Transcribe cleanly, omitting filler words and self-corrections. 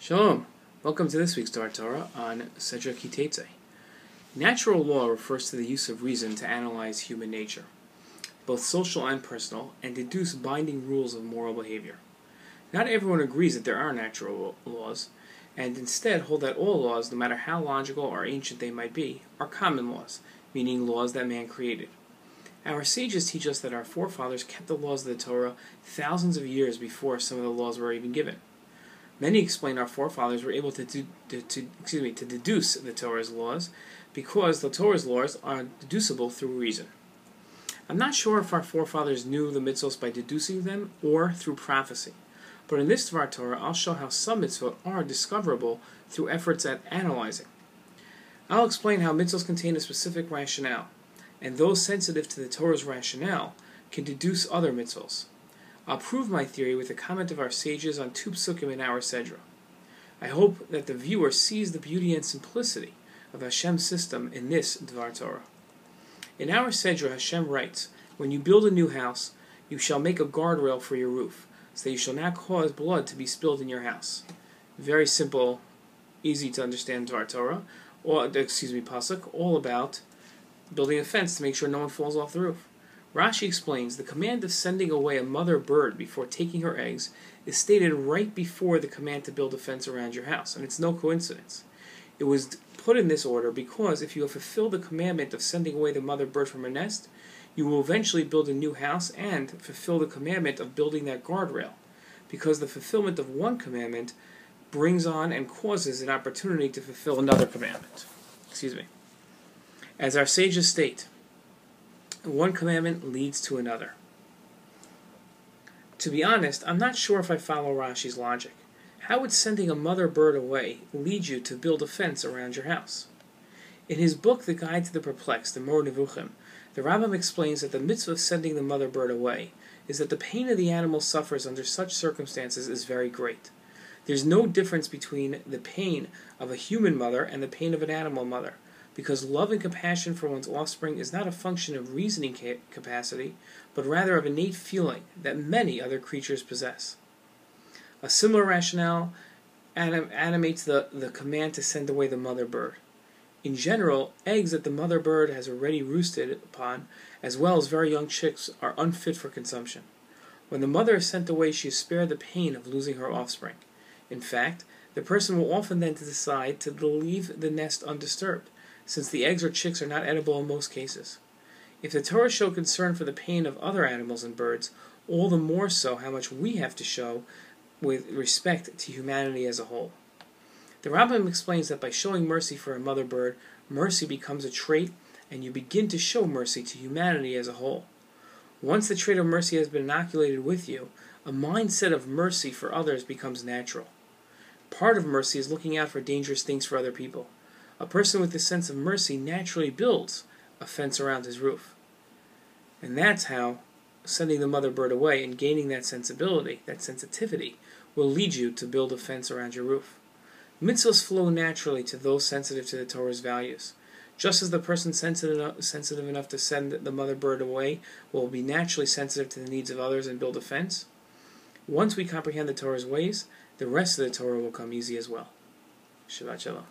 Shalom. Welcome to this week's Dvar Torah on Sedra Ki Tietzeh. Natural law refers to the use of reason to analyze human nature, both social and personal, and deduce binding rules of moral behavior. Not everyone agrees that there are natural laws, and instead hold that all laws, no matter how logical or ancient they might be, are common laws, meaning laws that man created. Our sages teach us that our forefathers kept the laws of the Torah thousands of years before some of the laws were even given. Many explain our forefathers were able to deduce the Torah's laws because the Torah's laws are deducible through reason. I'm not sure if our forefathers knew the mitzvot by deducing them or through prophecy, but in this Dvar Torah I'll show how some mitzvot are discoverable through efforts at analyzing. I'll explain how mitzvot contain a specific rationale, and those sensitive to the Torah's rationale can deduce other mitzvot. I'll prove my theory with a comment of our sages on two psukim in our Sedra. I hope that the viewer sees the beauty and simplicity of Hashem's system in this Dvar Torah. In our Sedra, Hashem writes, "When you build a new house, you shall make a guardrail for your roof, so that you shall not cause blood to be spilled in your house." Very simple, easy to understand Dvar Torah, pasuk, all about building a fence to make sure no one falls off the roof. Rashi explains, the command of sending away a mother bird before taking her eggs is stated right before the command to build a fence around your house, and it's no coincidence. It was put in this order because if you have fulfilled the commandment of sending away the mother bird from her nest, you will eventually build a new house and fulfill the commandment of building that guardrail, because the fulfillment of one commandment brings on and causes an opportunity to fulfill another commandment. As our sages state, one commandment leads to another. To be honest, I'm not sure if I follow Rashi's logic. How would sending a mother bird away lead you to build a fence around your house? In his book, The Guide to the Perplexed, the Mor Nevuchim, the Rabbi explains that the mitzvah of sending the mother bird away is that the pain of the animal suffers under such circumstances is very great. There's no difference between the pain of a human mother and the pain of an animal mother, because love and compassion for one's offspring is not a function of reasoning capacity, but rather of innate feeling that many other creatures possess. A similar rationale animates the command to send away the mother bird. In general, eggs that the mother bird has already roosted upon, as well as very young chicks, are unfit for consumption. When the mother is sent away, she is spared the pain of losing her offspring. In fact, the person will often then decide to leave the nest undisturbed, since the eggs or chicks are not edible in most cases. If the Torah show concern for the pain of other animals and birds, all the more so how much we have to show with respect to humanity as a whole. The Rabbi explains that by showing mercy for a mother bird, mercy becomes a trait, and you begin to show mercy to humanity as a whole. Once the trait of mercy has been inoculated with you, a mindset of mercy for others becomes natural. Part of mercy is looking out for dangerous things for other people. A person with this sense of mercy naturally builds a fence around his roof. And that's how sending the mother bird away and gaining that sensitivity, will lead you to build a fence around your roof. Mitzvahs flow naturally to those sensitive to the Torah's values. Just as the person sensitive enough to send the mother bird away will be naturally sensitive to the needs of others and build a fence, once we comprehend the Torah's ways, the rest of the Torah will come easy as well. Shabbat Shalom.